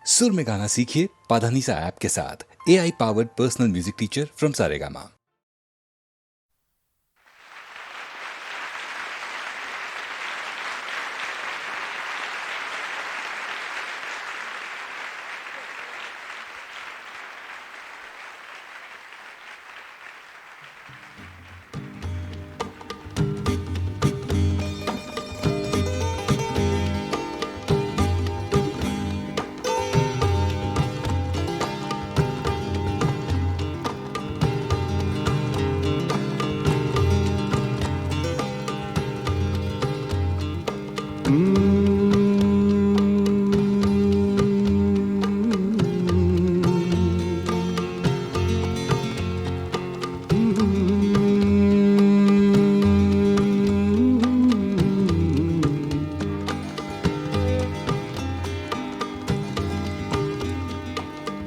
सुर में गाना सीखिए पाधानीसा ऐप के साथ। AI powered personal music teacher from Saregama.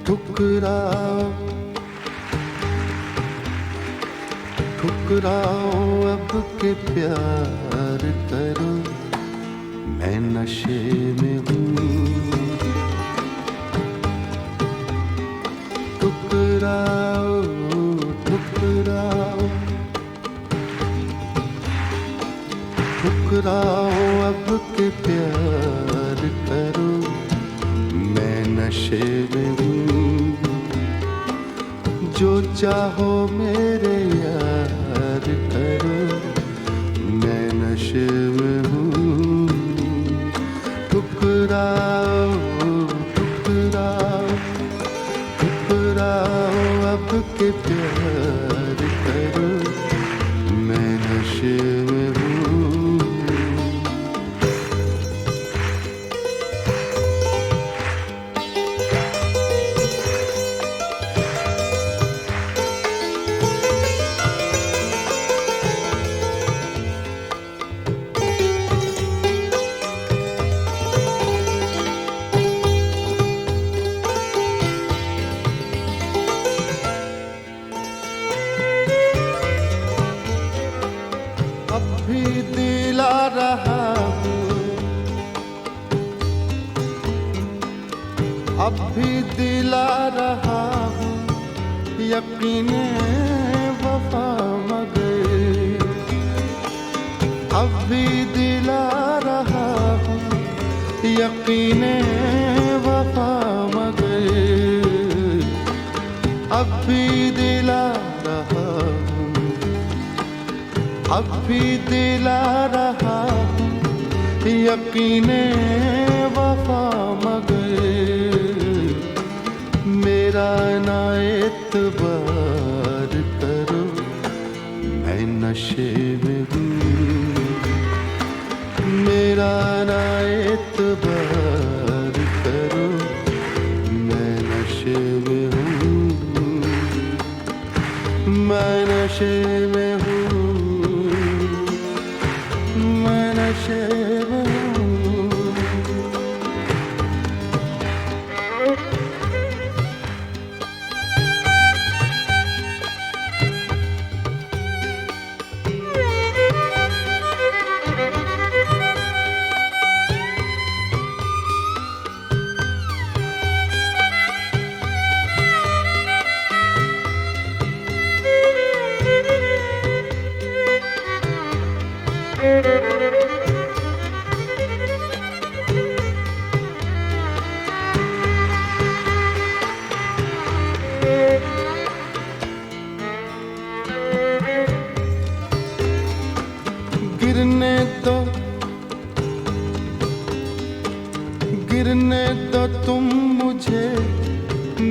ठुकराओ ठुकराओ अब के प्यार करो, मैं नशे में हूँ। ठुकराओ ठुकराओ ठुकराओ अब के प्यार करो, मैं नशे में हूँ। जो चाहो मेरे यार करो, मैं नशे में हूँ। ठुकराओ ठुकराओ ठुकराओ अब के प्यार करो, मैं नशे में हूँ। अब भी दिला रहा हूँ, अब भी दिला रहा हूँ, यकीने वफा मगर। अब भी दिला रहा हूँ, यकीने वफा मगर। अब भी दिला रहा हूँ, अब भी दिला रहा हूँ, यकीने वफा मगर। मेरा ना एतबार करो, मैं नशे में हूँ। मेरा ना एतबार करो, मैं नशे में हूँ। मैं नशे में हूँ, मैं नशे में हूँ। गिरने दो, गिरने दो तुम मुझे,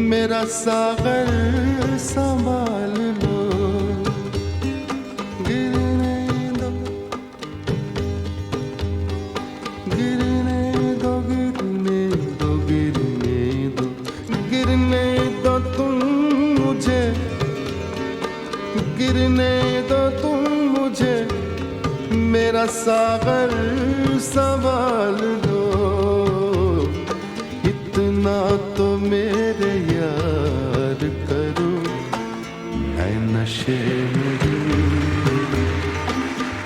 मेरा सागर संभाल लो। गिरने दो, गिरने दो, गिरने दो, गिरने दो, गिरने दो तुम मुझे, गिरने दो तुम मुझे, मेरा सागर संभाल लो। इतना तो मेरे यार करो, मैं नशे में हूँ।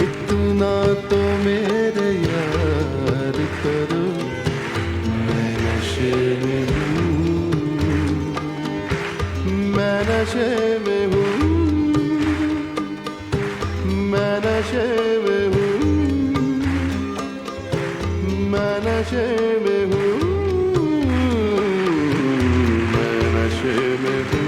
इतना तो मेरे यार करो, मैं नशे में हूँ। नशे में हूँ, मैं नशे में हूँ, मैं नशे में हूँ, मैं नशे में हूँ।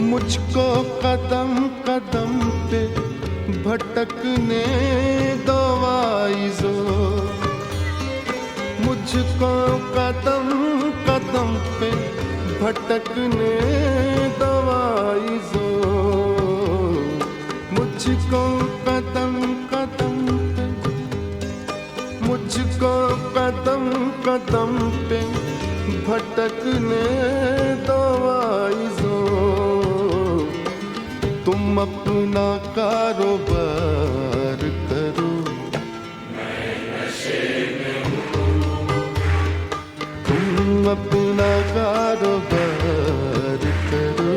मुझको कदम कदम पे भटकने दो आइज़ो, मुझको कदम कदम पे भटकने दो आइज़ो, मुझको कदम कदम पे, मुझको कदम कदम पे भटकने दो आइज़ो। तुम अपना कारोबार करो, मैं नशे में हूँ। तुम अपना कारोबार करो,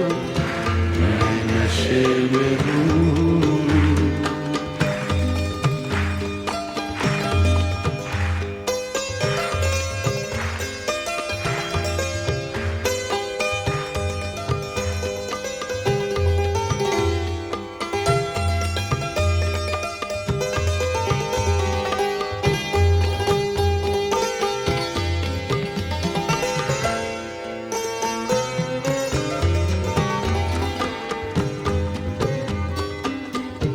मैं नशे में हूँ।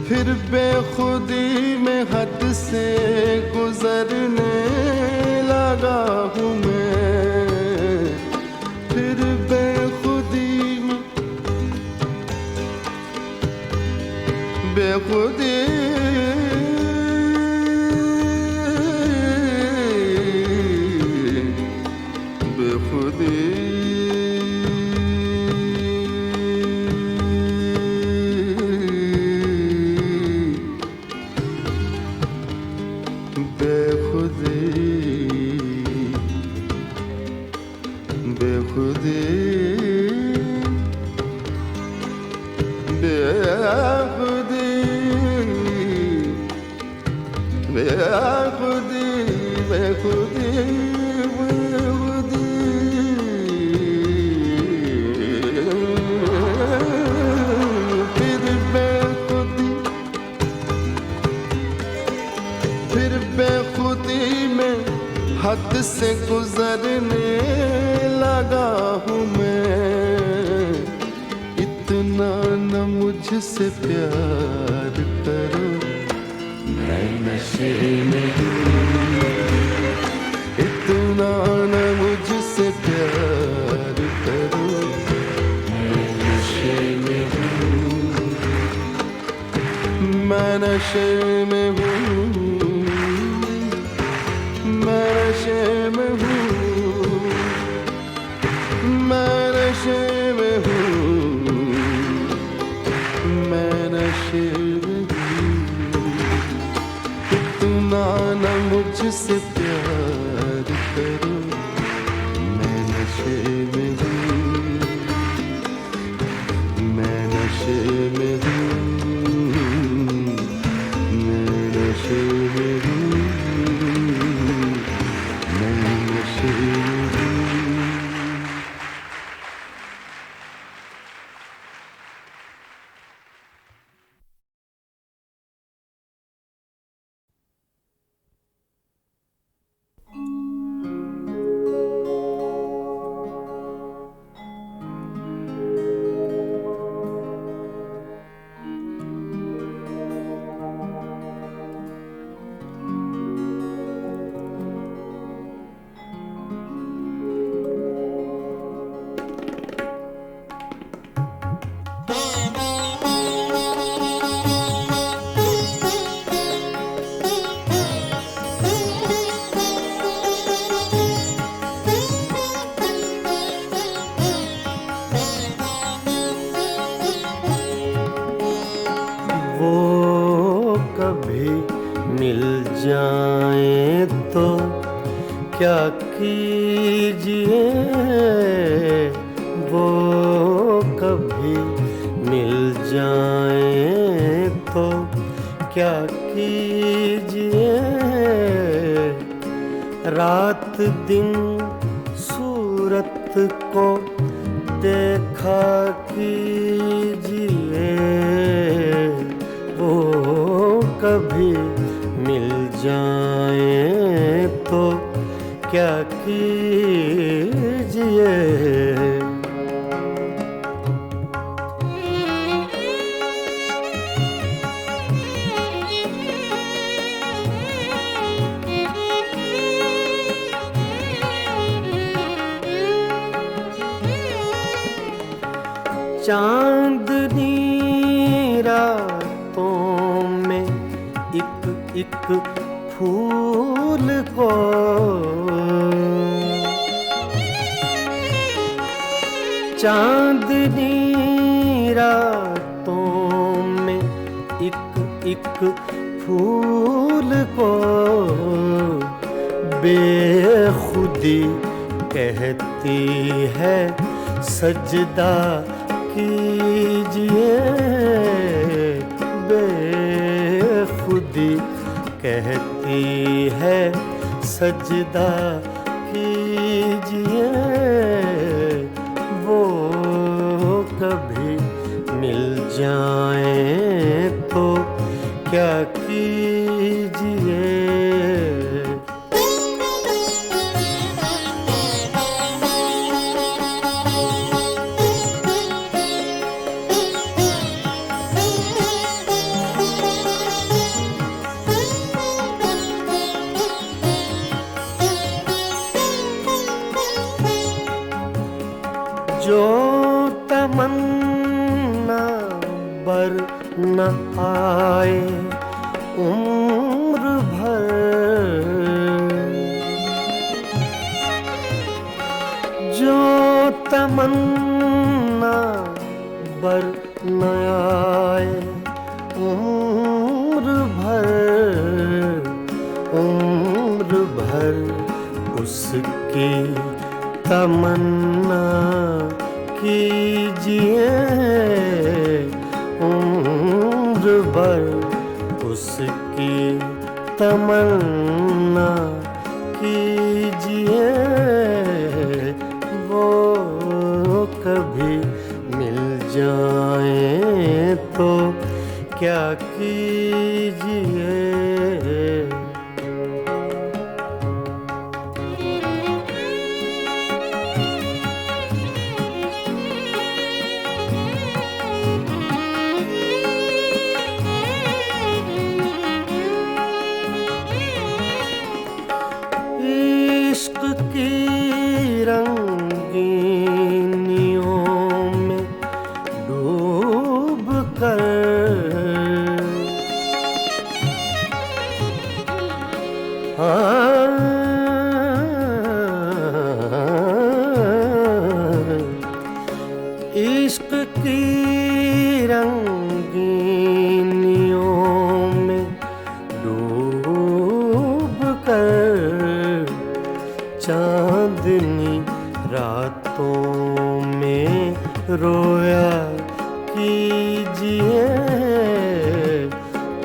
फिर बेखुदी में हद से गुजरने लगा हूँ मैं, फिर बेखुदी में, बेखुदी बेखुदी बेखुदी बेखुदी बेखुदी बेखुदी फिर बेखुदी में हद से गुजरने लगा हूँ मैं। इतना न मुझसे प्यार करो, मैं नशे में हूँ। इतना न मुझसे प्यार करो, मैं नशे में हूँ। मैं नशे में हूँ, मैं नशे में हूँ, मैं नशे में हूँ, मैं नशे में हूँ। इतना न मुझसे प्यार करो, मैं नशे में हूँ, मैं नशे में हूँ, मैं नशे में हूँ, मैं नशे में हूँ। जाए तो क्या कीजिए, वो कभी मिल जाए तो क्या कीजिए। रात दिन सूरत को देखा कीजिए, वो कभी मिल जाए तो क्या कीजिए। चांदनी रातों में एक एक फूल को चांदनी रातों में एक एक फूल को बेखुदी कहती है सजदा कीजिए। बेखुदी कहती है सजदा कीजिए, वो कभी मिल जाए तो क्या कीजिए। जो तमन्ना बर न आए उम्र भर, जो तमन्ना बर न आए उम्र भर उसकी तमन्ना कीजिए। उम्र भर उसकी तमन्ना कीजिए, वो कभी मिल जाए तो क्या कीजिए। इश्क की रंगीनियों में डूब कर इश्क की रंगीनियों में डूब कर चांदनी रातों में रोया कीजिए।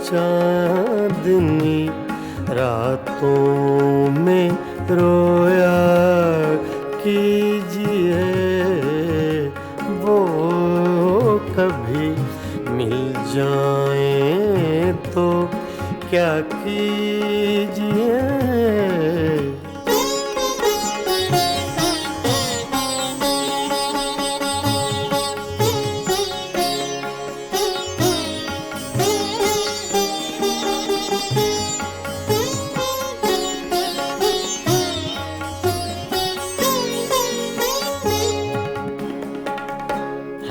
चांदनी रातों में रोया कीजिए, वो कभी मिल जाए तो क्या कीजिए।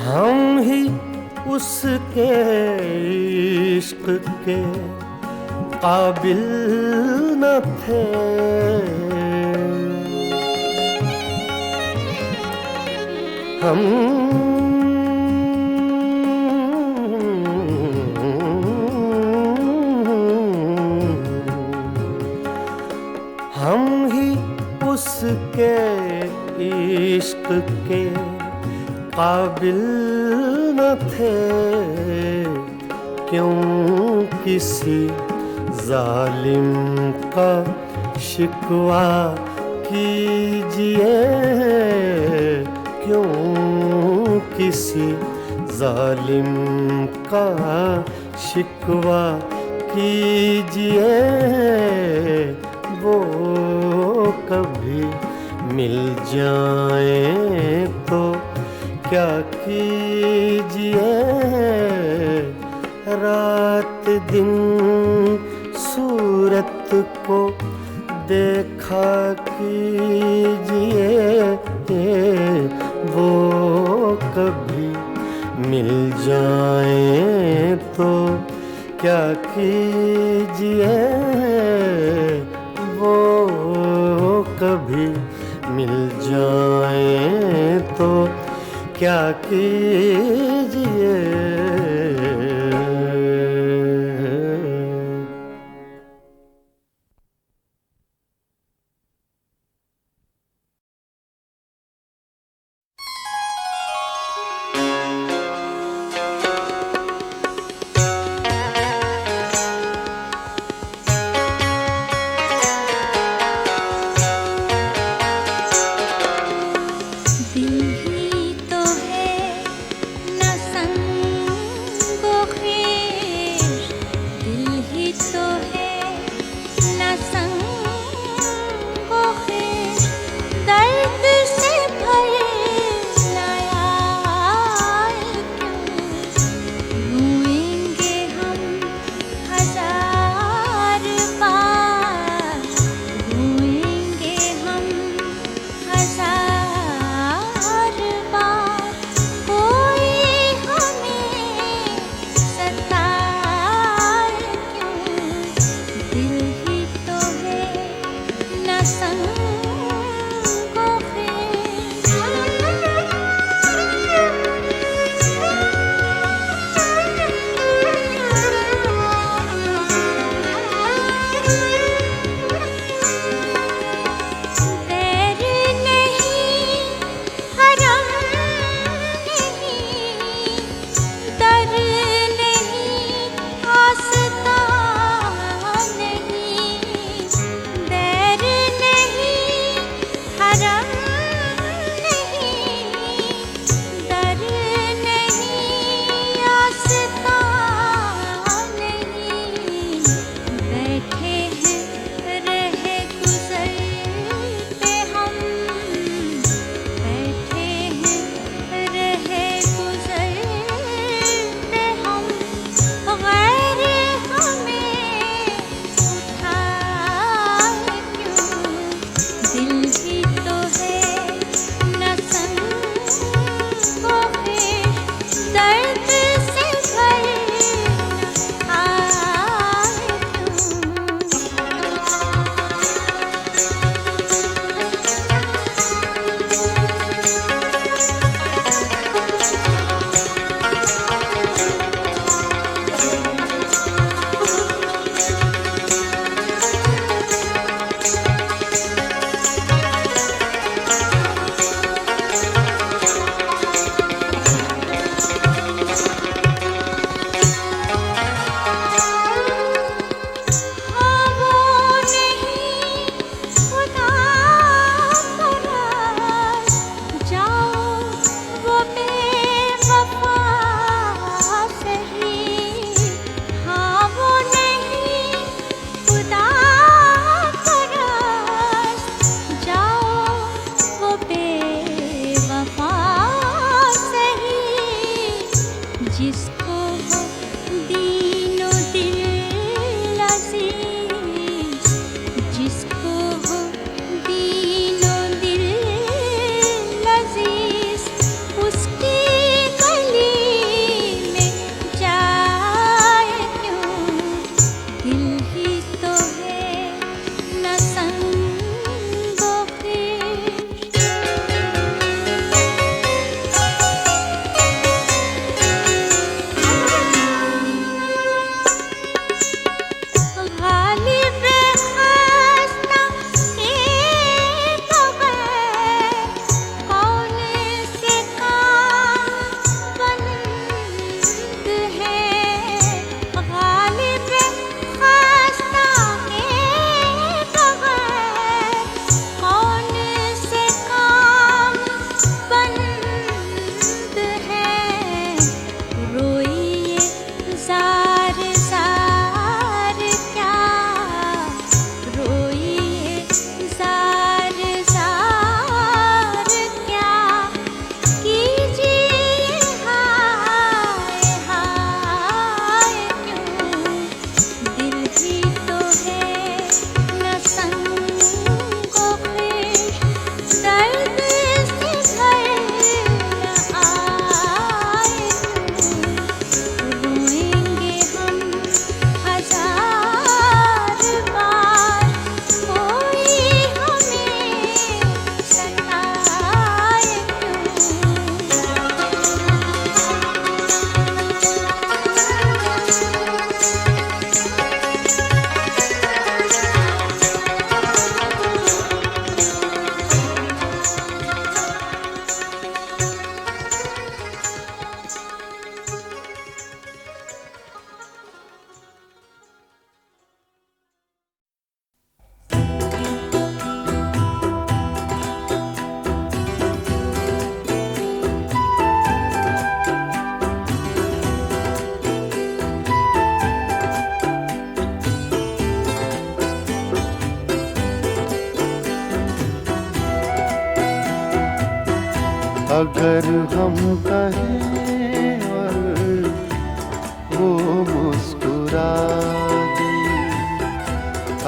हम ही उसके इश्क के काबिल न थे, हम के इश्क के काबिल न थे, क्यों किसी जालिम का शिकवा कीजिए, क्यों किसी जालिम का शिकवा कीजिए, वो कभी मिल जाए तो क्या कीजिए, रात दिन सूरत को देखा कीजिए, वो कभी मिल जाए तो क्या कीजिए, वो कभी मिल जाए तो क्या कीजिए। अगर हम कहें और वो मुस्कुरा दे,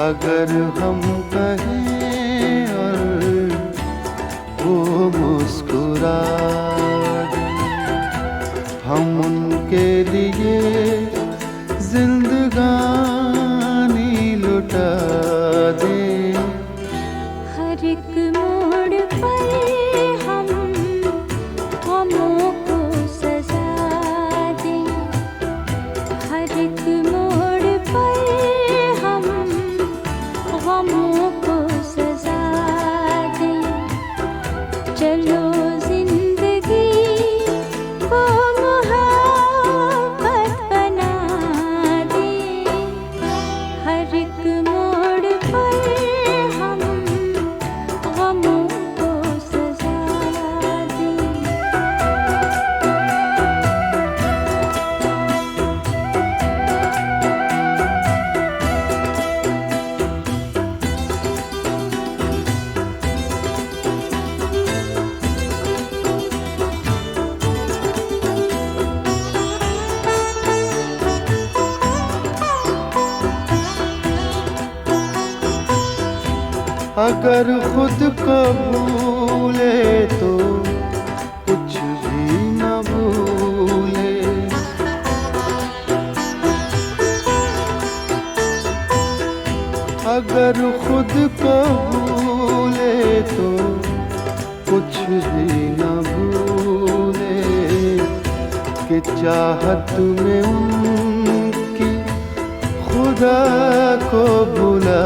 अगर हम कहें और वो मुस्कुरा दे, हम उनके लिए जिंदगानी लुटा दें। हर एक मोड़ पर हम गमों को सजा दें, हर एक मोड़ पर हम गमों को सजा दें। चलो जिंदगी को मोहब्बत बना दें, हर एक मोड़ पर हम गमों को सजा दें। अगर खुद को भूले तो कुछ भी न भूले, अगर खुद को भूले तो कुछ भी न भूले, कि चाहत में उनकी खुदा को भुला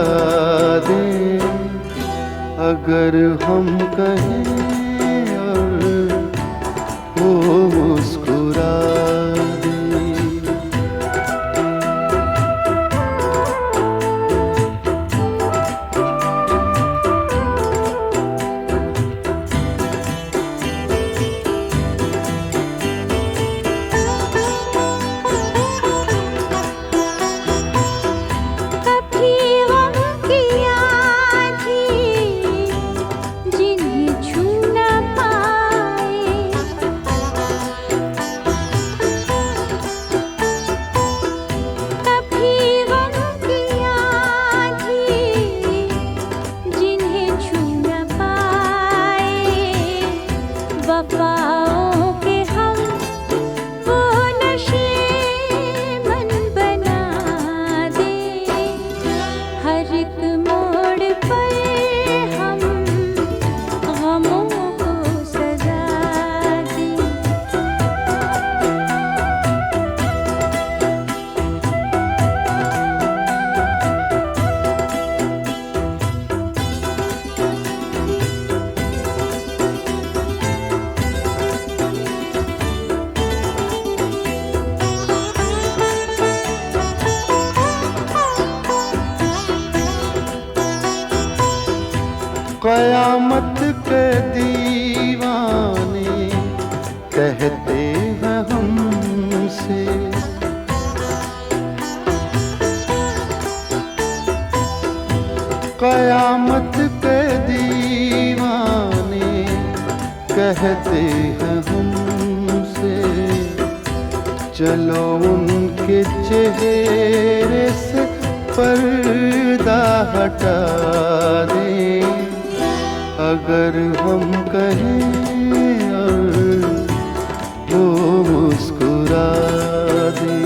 दे। अगर हम कहें और वो मुस्कुरा दे। कभी गम की आँधी जिन्हें छू न पाए, कभी गम की आँधी जिन्हें छू न पाए, वफाओं के हम वो नशे मन बना दें। हर एक मोड़ पर हम गमों को सजा दें। क़यामत के दीवाने कहते हैं हमसे, क़यामत के दीवाने कहते हैं हमसे, चलो उनके चेहरे से पर्दा हटा दें। अगर हम कहें और वो मुस्कुरा दे।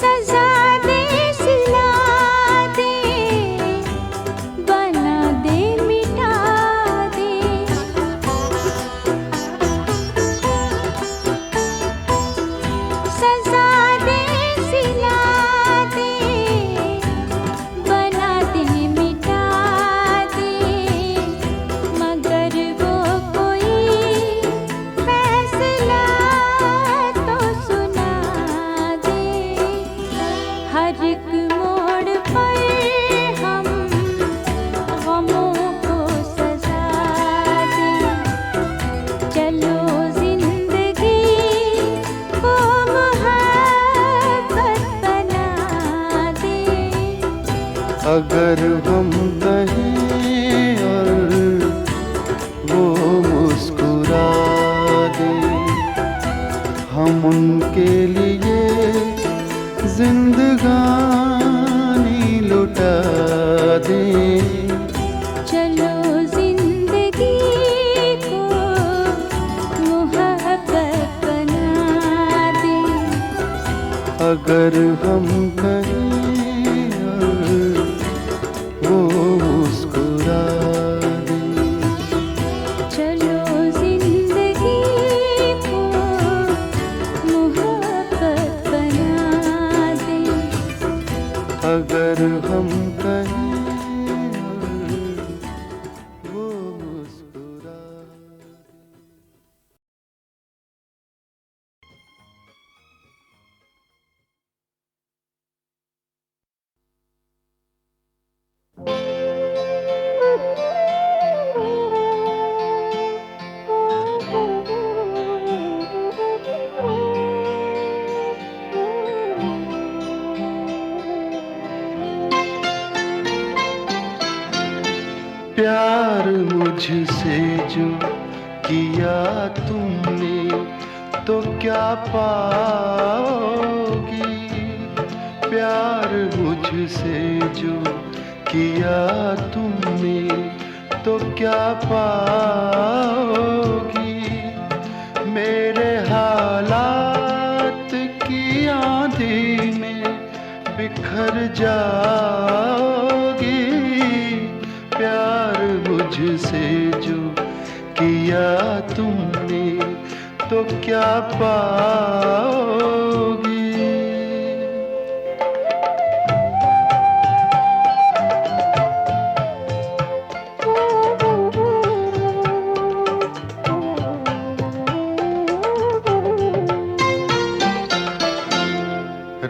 सजा दे, सिला दे, बना दे, मिटा अगर हम कहीं और वो मुस्कुरा दे। चलो जिंदगी को मोहब्बत बना दे। अगर हम कहीं और वो मुस्कुरा दे। प्यार मुझसे जो किया तुमने तो क्या पाओगी। प्यार मुझसे जो किया तुमने तो क्या पाओगी। मेरे हालात की आंधी में बिखर जाओगी। प्यार मुझसे जो किया तुमने तो क्या पाओगी।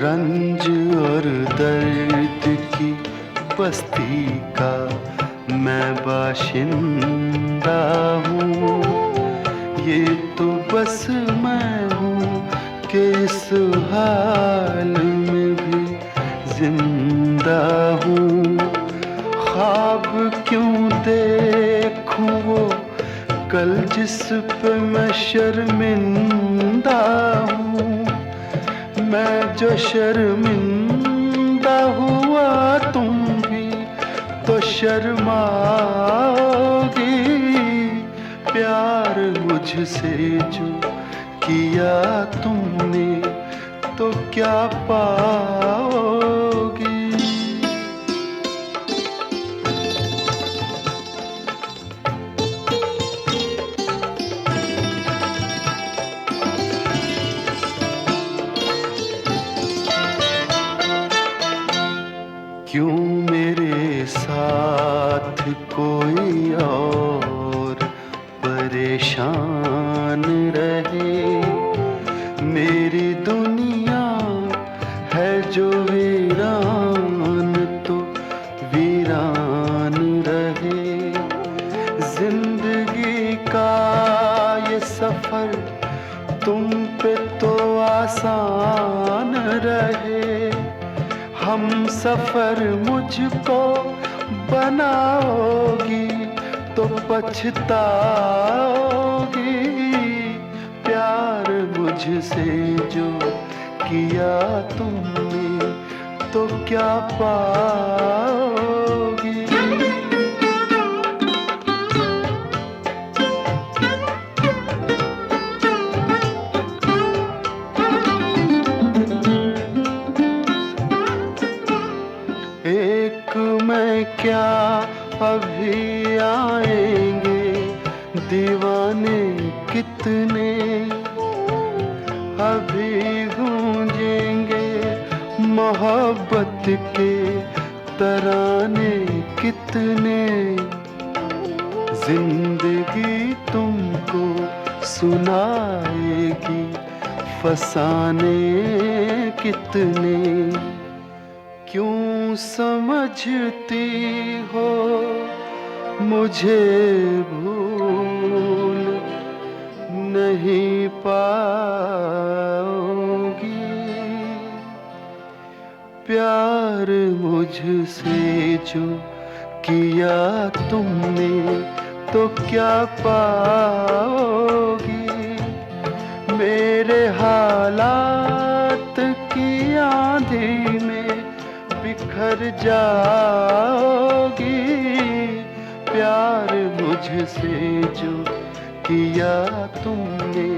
रंज और दर्द की बस्ती का मैं बाशिंदा हूँ। ये तो बस मैं हूँ कि इस हाल में भी जिंदा हूँ। ख्वाब क्यों देखूं वो कल जिस पे मैं शर्मिंदा हूँ। मैं जो शर्मिंदा हुआ तुम भी तो शर्माओगी। प्यार मुझसे जो किया तुमने तो क्या पाओगी। क्यों मेरे साथ कोई और परेशान रहे। मेरी दुनिया है जो वीरान तो वीरान रहे। जिंदगी का ये सफर तुम पे तो आसान रहे। हम सफर मुझको बनाओगी तो पछताओगी। प्यार मुझसे जो किया तुमने तो क्या पाओगी। एक मैं क्या अभी आएंगे दीवाने कितने। अभी गूंजेंगे मोहब्बत के तराने कितने। जिंदगी तुमको सुनाएगी फसाने कितने। क्यों समझती हो मुझे भूल नहीं पाओगी। प्यार मुझसे जो किया तुमने तो क्या पाओगी। मेरे हालात की आंधी में बिखर जाओगी। प्यार मुझसे जो किया तुमने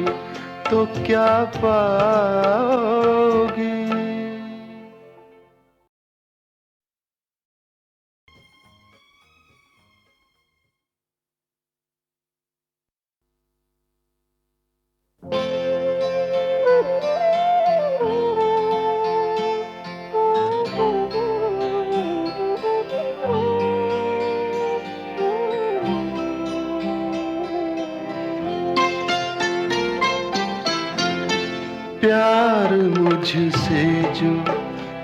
तो क्या पाओगी। प्यार मुझसे जो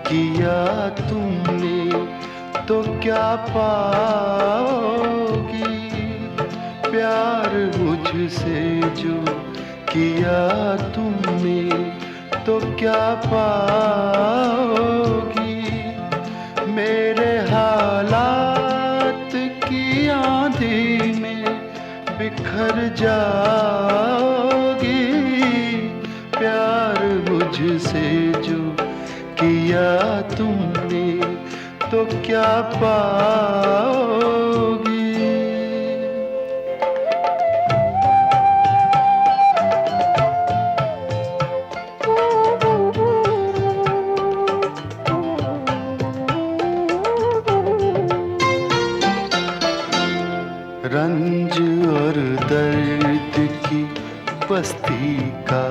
किया तुमने तो क्या पाओगी। प्यार मुझसे जो किया तुमने तो क्या पाओगी। मेरे हालात की आंधी में बिखर जाओगी। प्यार मुझसे जो किया तुमने तो क्या पाओगी। रंज और दर्द की बस्ती का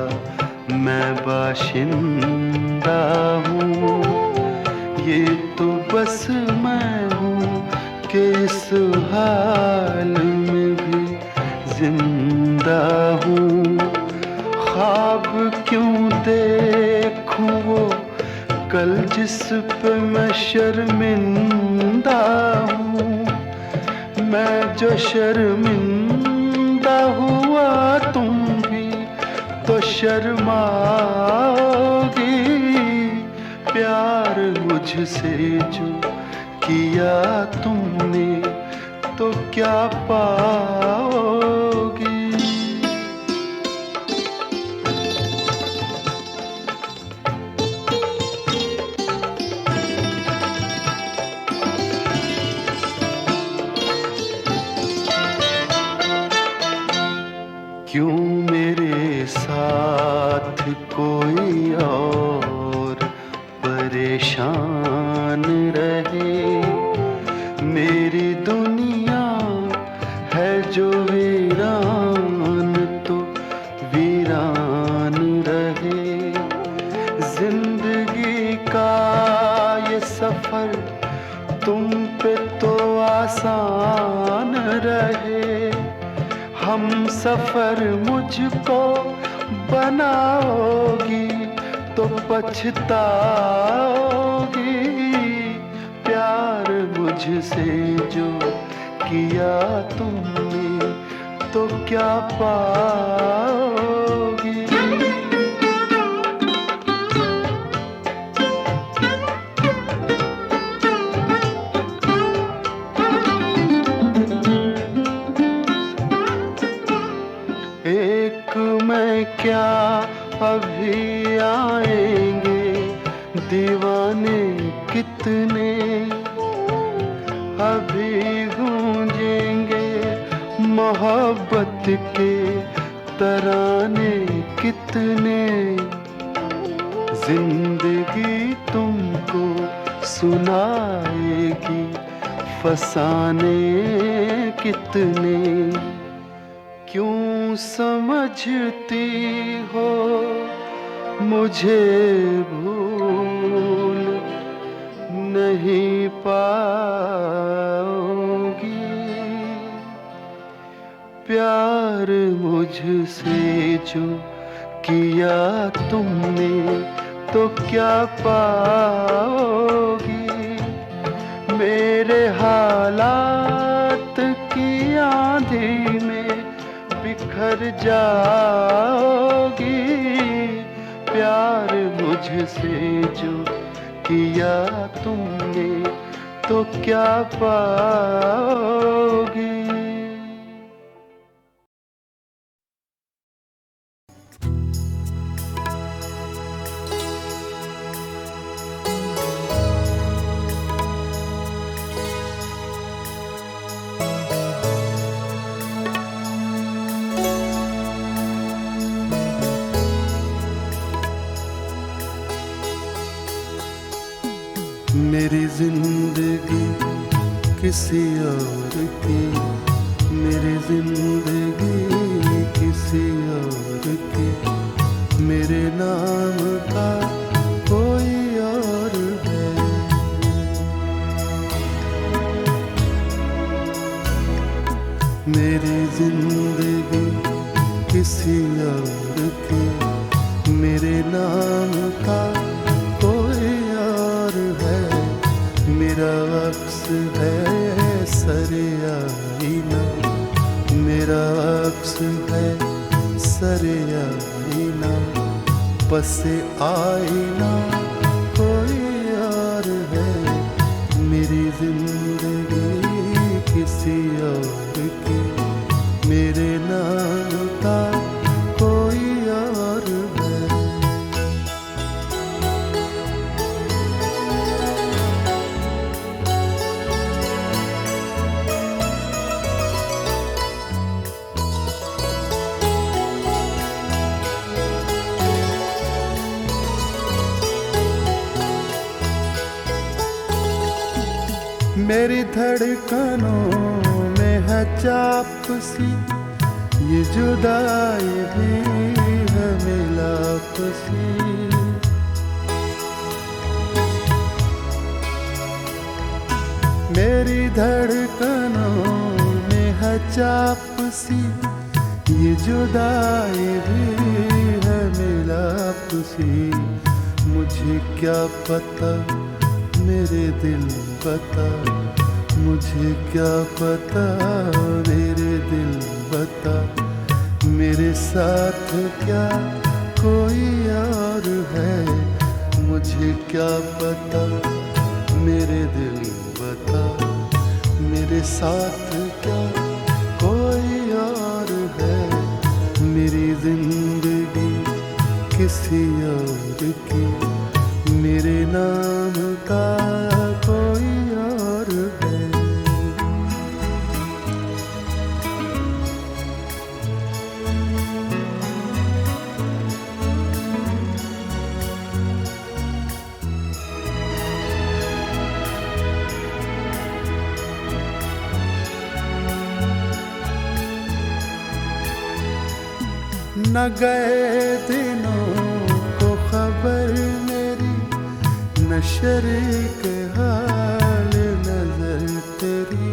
मैं बाशिंदा हूँ। ये तो बस मैं हूँ कि इस हाल में भी जिंदा हूँ। ख्वाब क्यों देखूँ वो कल जिस पे मैं शर्मिंदा हूँ। मैं जो शर्मिंदा हुआ तुम भी तो शर्माओगी। प्यार मुझसे जो किया तुमने तो क्या पाओगी। क्यों मेरे साथ कोई और परेशान रहे। मेरी दुनिया है जो वीरान तो वीरान रहे। जिंदगी का ये सफर तुम पे तो आसान रहे। हम सफर मुझको बनाओगी तो पछताओगी। प्यार मुझसे जो किया तुमने तो क्या पाओगी। एक मैं क्या अभी आएंगे दीवाने कितने। अभी गूंजेंगे मोहब्बत के तराने कितने। जिंदगी तुमको सुनाएगी फसाने कितने। क्यों समझती हो मुझे भूल नहीं पाओगी। प्यार मुझसे जो किया तुमने तो क्या पाओगी। मेरे हालात की आंधी में बिखर जाओगी। प्यार मुझसे जो किया तुमने तो क्या पाओगी। मेरी जिंदगी किसी और की, मेरी जिंदगी किसी और की, मेरे नाम का कोई और है। मेरी जिंदगी किसी और की, मेरे नाम का कोई और है, मेरा अक्स है सरिया आईना, मेरा अक्स है सरिया आईना, पसे आईना कोई और है, मेरी जिंदगी किसी और की, मेरे नाम का कोई और है। मेरी धड़कनों में है चाप सी, ये जुदाई भी है मिलाप सी, मेरी धड़कनों में है चाप सी, ये जुदाई भी है मिलाप सी, मुझे क्या पता मेरे दिल बता, मुझे क्या पता मेरे दिल बता, मेरे साथ क्या कोई और है, मुझे क्या पता मेरे दिल बता, मेरे साथ क्या कोई और है, मेरी जिंदगी किसी और की, मेरे नाम का कोई और है। न गए दिनों को खबर मेरी, न शरीक हाल नजर तेरी,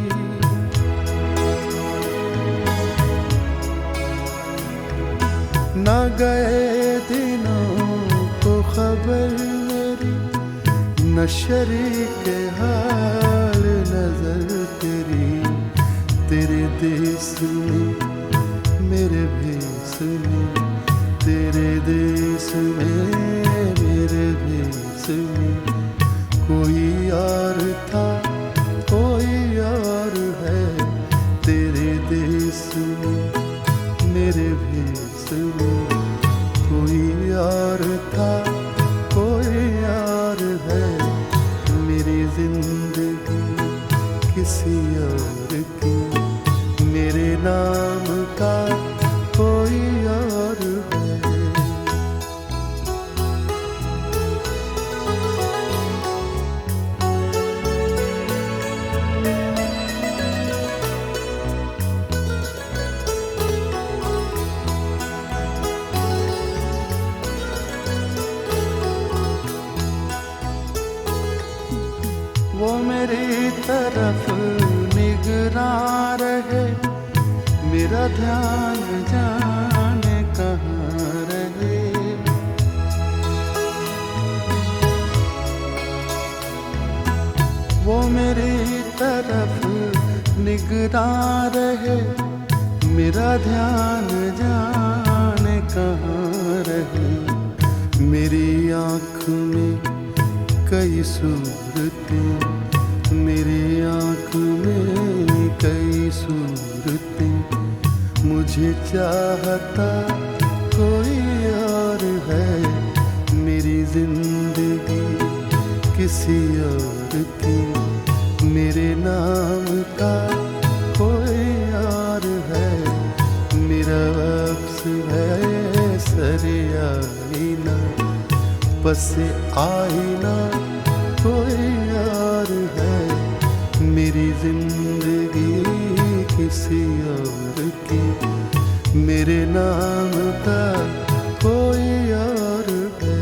न गए दिनों को खबर मेरी, न शरीक हाल नजर तेरी, तेरे देश में मेरे भेस में, तेरे देश में मेरे भेस में, कोई और था कोई और है, तेरे देश में मेरे भेस में, कोई और था कोई और है, मेरी जिंदगी किसी और की, मेरे नाम का कोई और है। वो मेरी तरफ निगरां रहे, मेरा ध्यान जाने कहाँ रहे, वो मेरी तरफ निगरां रहे, मेरा ध्यान जाने कहाँ रहे, मेरी आँख में कई सूरतें, मेरी आँख में कई सूरतें, मुझे चाहता कोई और है, मेरी जिंदगी किसी और की, मेरे नाम का कोई और है, मेरा अक्स है सरिया आईना, पसे आईना कोई और है, मेरी जिंदगी किसी और की, मेरे नाम का कोई और है।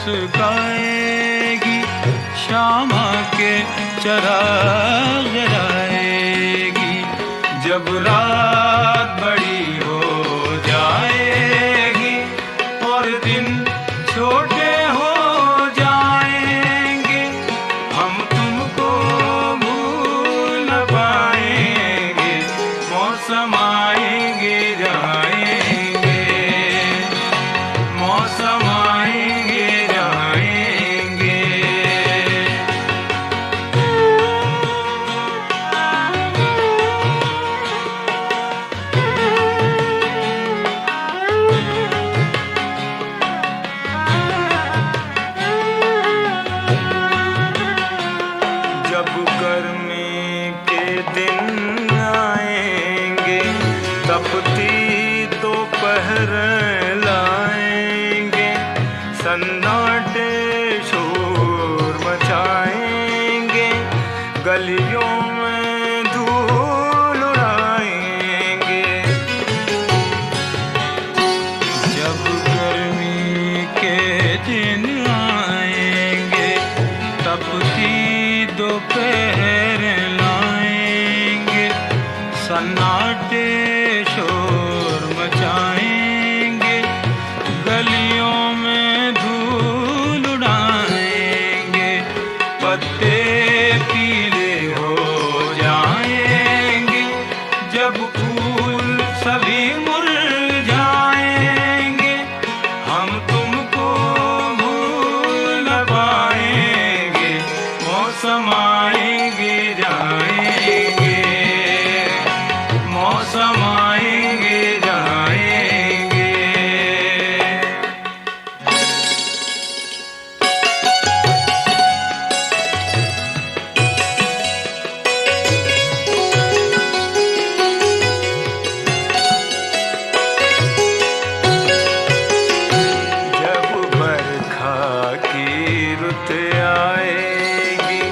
मुस्काएगी, श्यामा के चराग जलाएगी। जब रात बड़ी हो जाएगी और दिन छोटे हो जाएंगे, हम तुमको भूल न पाएंगे, मौसम आएंगे जाएंगे, मौसम आएंगे जाएंगे। जब गर्मी के दिन आएंगे, तपती दोपहर लाएंगे, सन्नाटे शोर मचाएंगे, गलियों में धूल उड़ाएंगे। जब गर्मी के दिन आएंगे, तपती दोपहर लाएंगे, सन्नाटे शोर मचाएंगे, गलियों में धूल उड़ाएंगे, पत्ते पीले हो जाएंगे, जब फूल सभी मुरझाएंगे, हम तुमको भूल न पाएंगे, मौसम आएंगे जाएंगे, मौसम आएंगे जाएंगे। जब बरखा की रुत आएगी,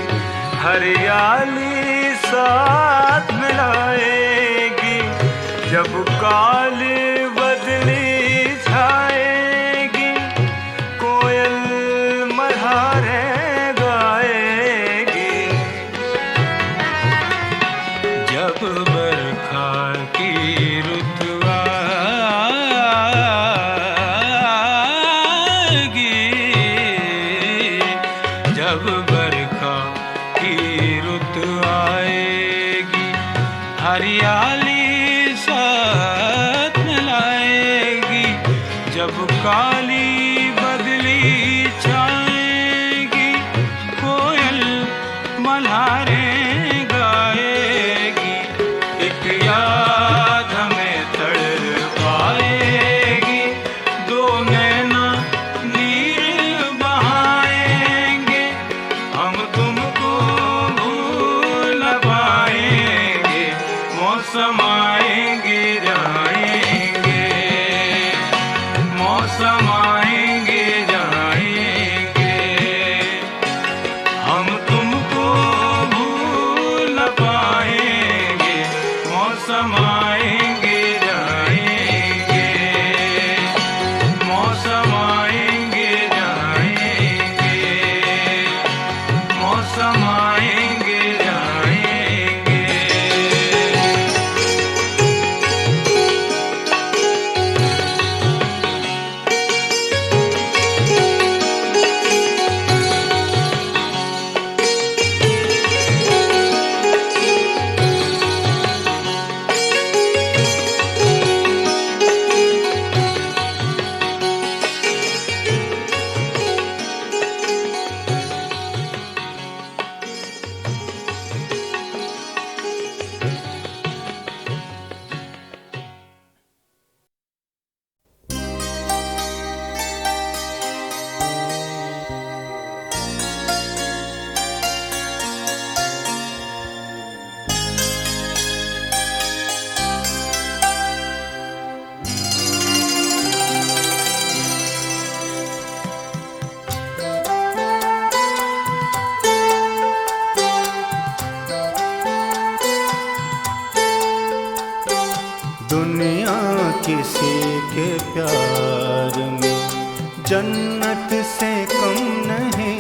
जन्नत से कम नहीं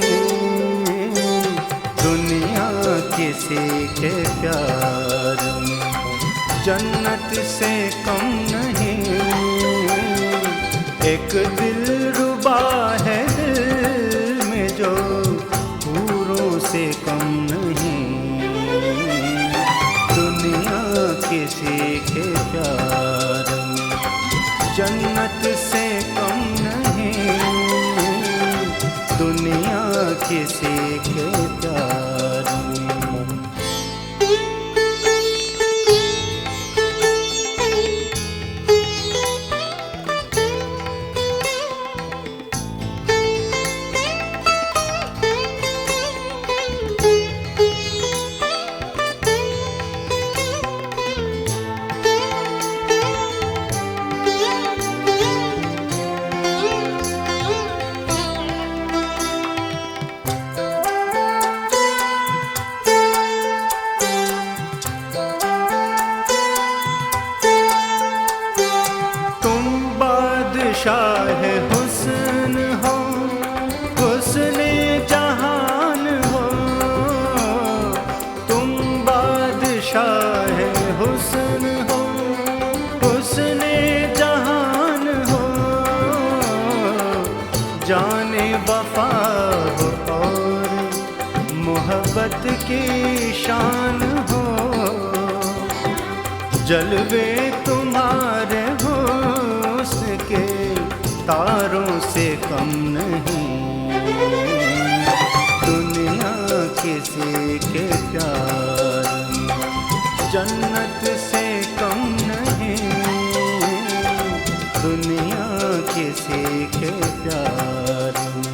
दुनिया किसी के प्यार में, जन्नत से कम नहीं एक दिल रुबा है दिल में जो हूरों से कम नहीं दुनिया किसी के प्यार में, जन्नत से कम नहीं दुनिया किसी के प्यार में। शाह हुस्न हो हुस्न जहान हो, तुम बादशाह हुस्न हो हुस्न जहान हो, जाने वफा हो और मोहब्बत की शान हो, जलवे तुम्हारे हो के तारों से कम नहीं दुनिया किसी के प्यार में, जन्नत से कम नहीं दुनिया किसी के प्यार में।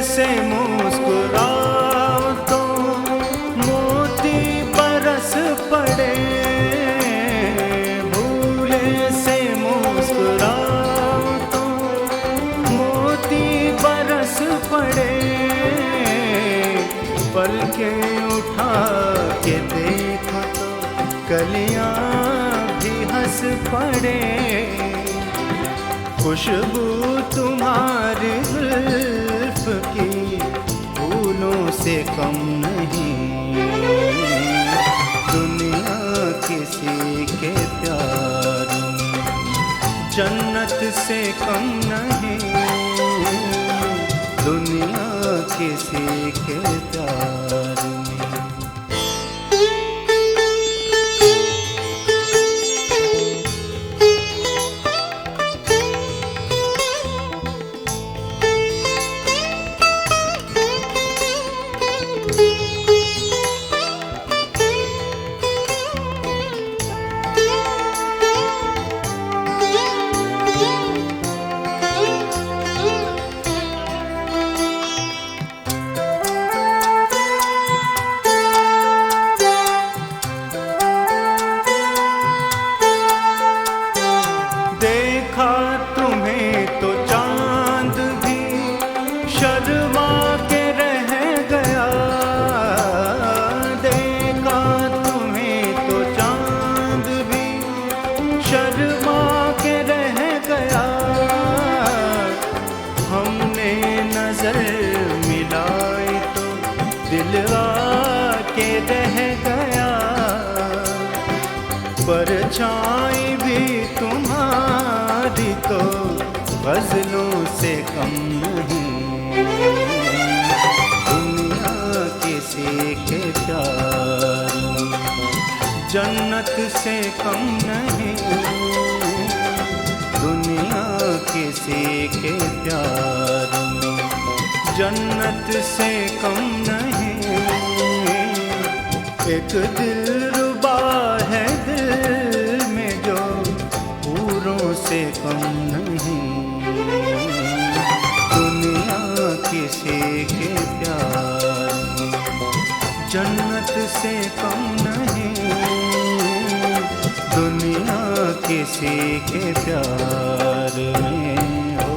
से मुस्कुराओ तो मोती बरस पड़े, भूले से मुस्कुराओ तो मोती बरस पड़े, पलकें उठा के देखो तो कलियां भी हंस पड़े, खुशबू तुम्हारी जुल्फ की फूलों से कम नहीं दुनिया किसी के प्यार में, जन्नत से कम नहीं दुनिया किसी के प्यार में। देखा तुम्हें तो चांद भी शर्मा के रह गया, देखा तुम्हें तो चांद भी शर्मा के रह गया, हमने नजर मिलाई तो दिल आके रह गया, परछाई भी तुम्हारी तो गजलों से कम नहीं दुनिया किसी के प्यार में, जन्नत से कम नहीं दुनिया किसी के प्यार में, जन्नत से कम नहीं। एक दिलरुबा है दिल में जो हूरों से कम नहीं। दुनिया किसी के प्यार में जन्नत से कम नहीं। दुनिया किसी के प्यार में हो।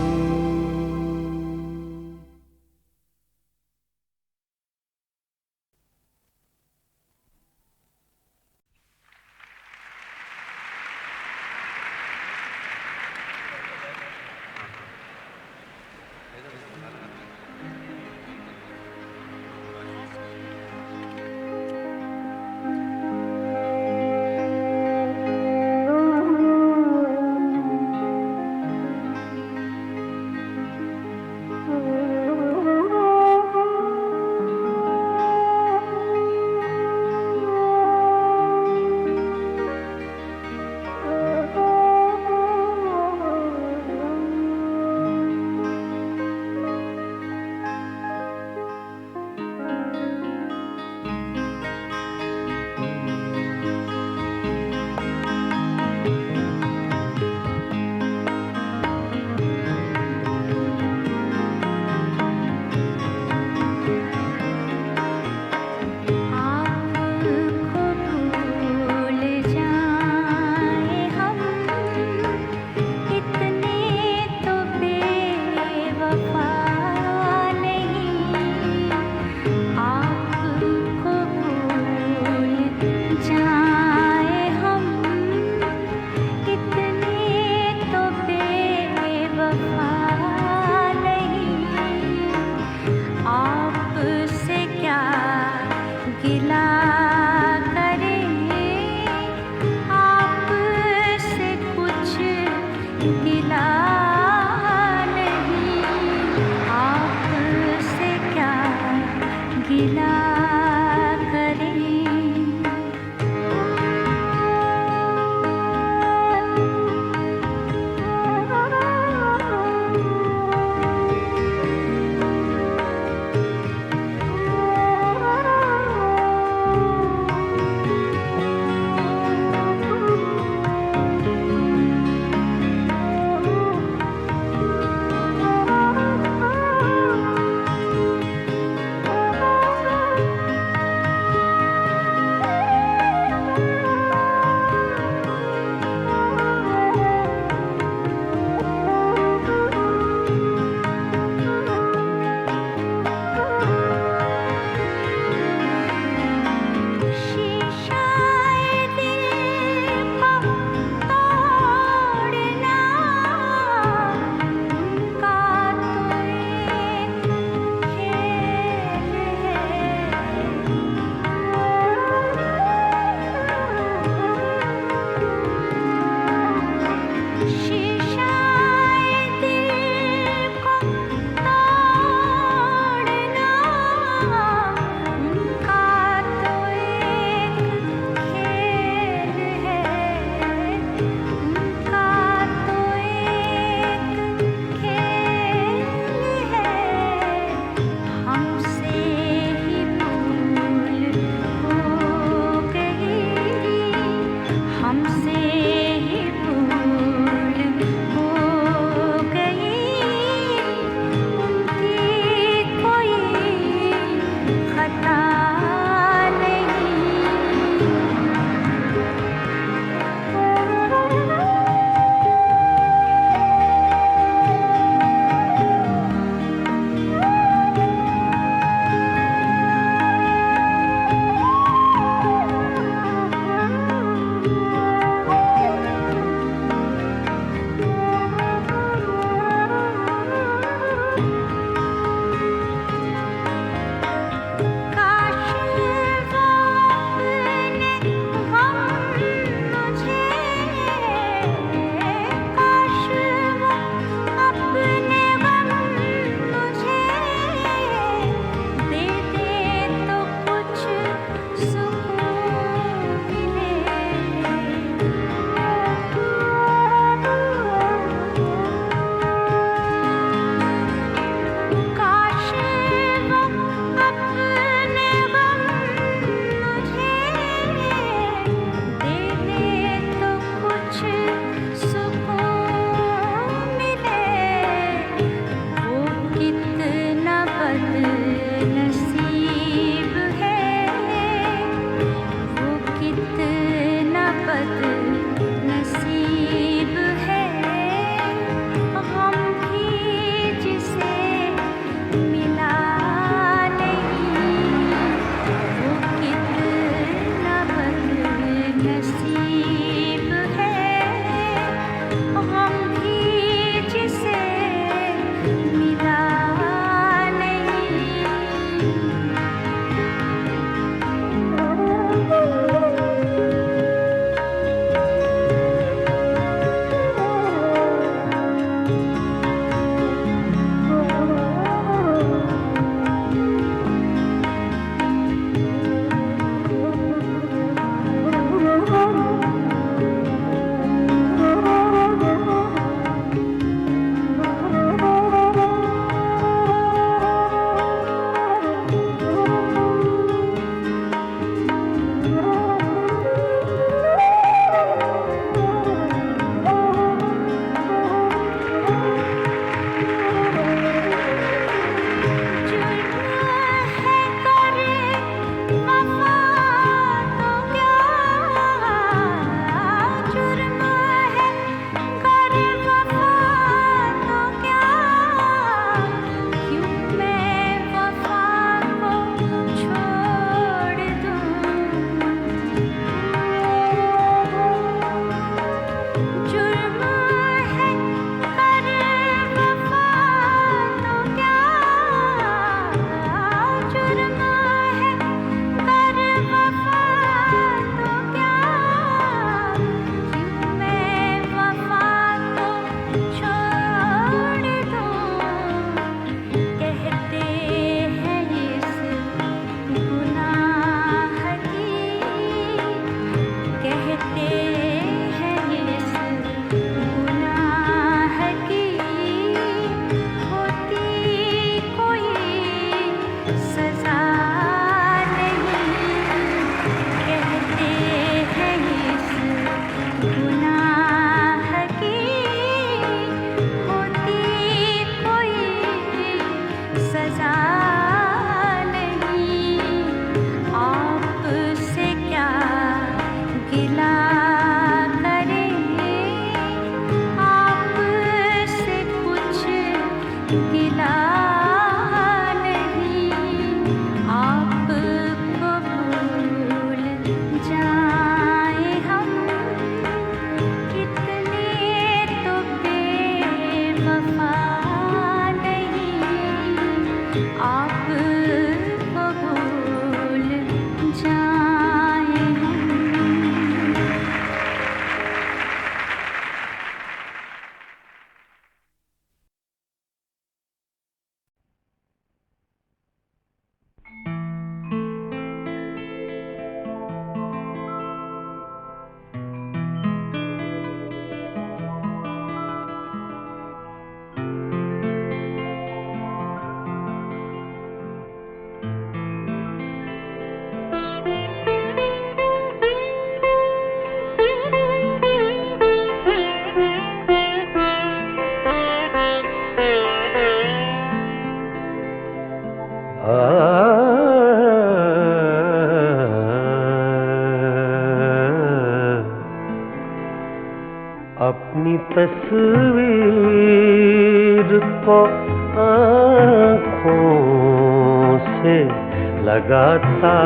काश तस्वीर को आँखों से लगाता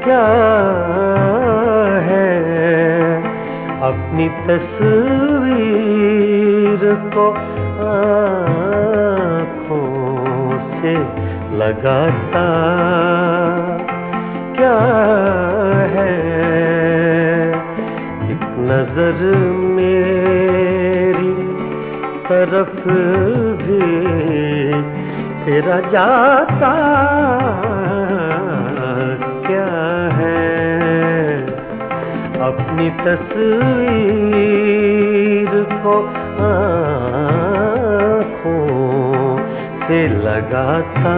क्या है, अपनी तस्वीर को आँखों से लगाता क्या है, एक नजर मेरी तरफ भी तेरा जाता क्या है, अपनी तस्वीर को आँखों से लगाता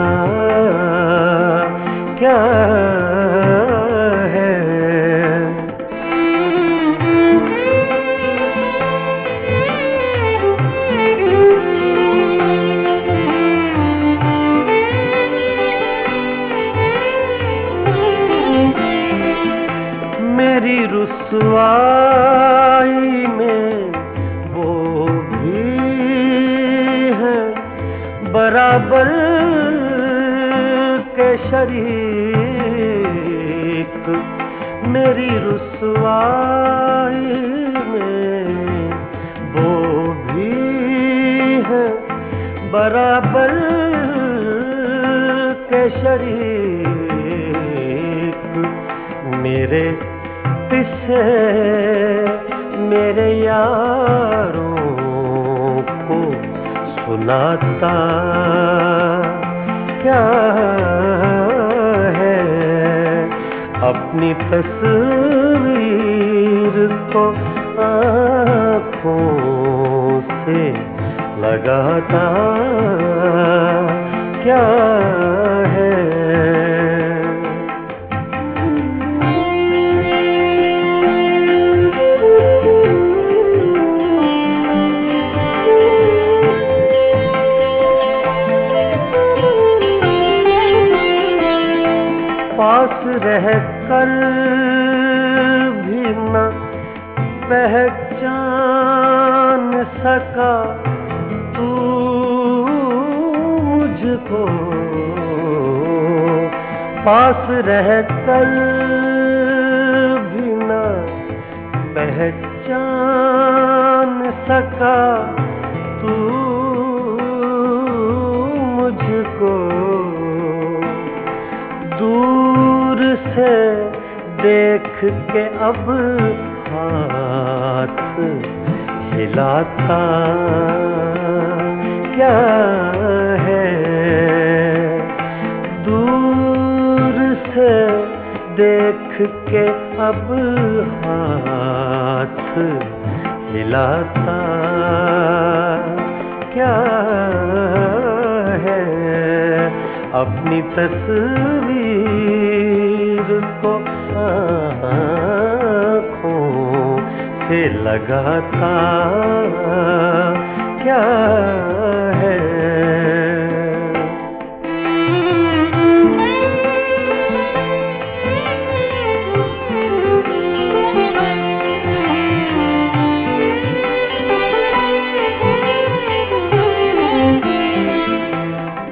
क्या है। मेरी रुसवाई में वो भी है बराबर के शरीक, मेरी रुसवाई में वो भी है बराबर के शरीक, मेरे किस्से मेरे यारों को सुनाता क्या है, अपनी तस्वीर को आँखों से लगाता क्या है। पास रह कर भी न पहचान सका तू मुझको, पास रह कर भी न पहचान सका तू मुझको, दूर से देख के अब हाथ हिलाता क्या है, दूर से देख के अब हाथ हिलाता क्या है, अपनी तस्वीर को आँखों से लगाता क्या है।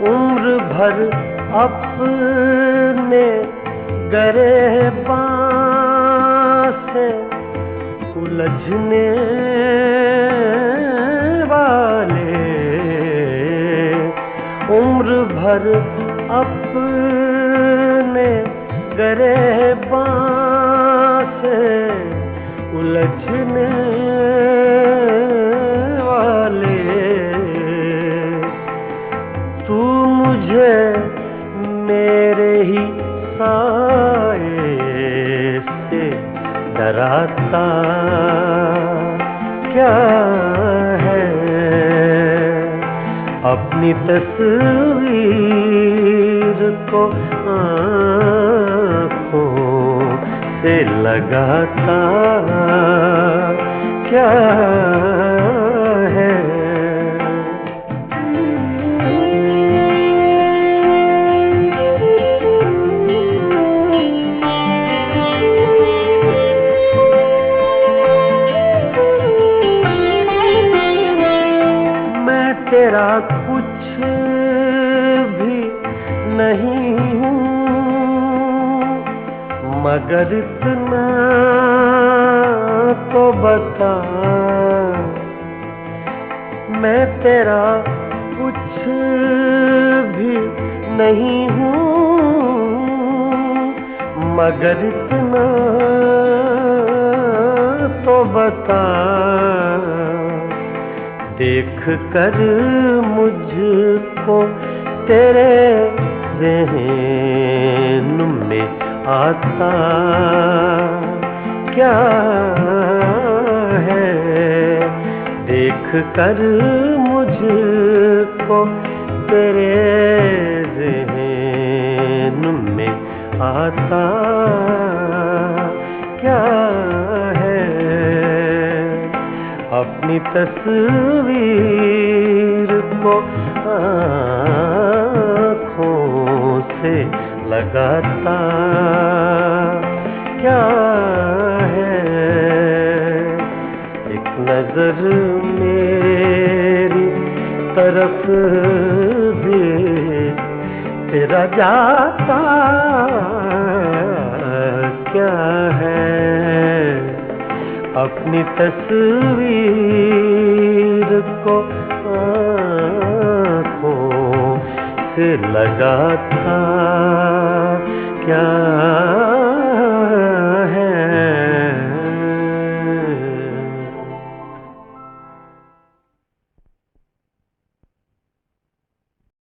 उम्र भर अपने गिरबान से उलझने वाले, उम्र भर अपने गिरबान से उलझने वाले, तू मुझे मेरे ही साए से डराता क्या है, अपनी तस्वीर को आँखों से लगाता क्या है। हूँ, मगर इतना तो बता, मैं तेरा कुछ भी नहीं हूँ, मगर इतना तो बता, देख कर मुझको तेरे ज़हन में आता क्या है, देख कर मुझको तेरे ज़हन में आता क्या है, अपनी तस्वीर को आँखों से लगाता क्या है, एक नजर मेरी तरफ भी तेरा जाता क्या है, अपनी तस्वीर को आँखों से लगाता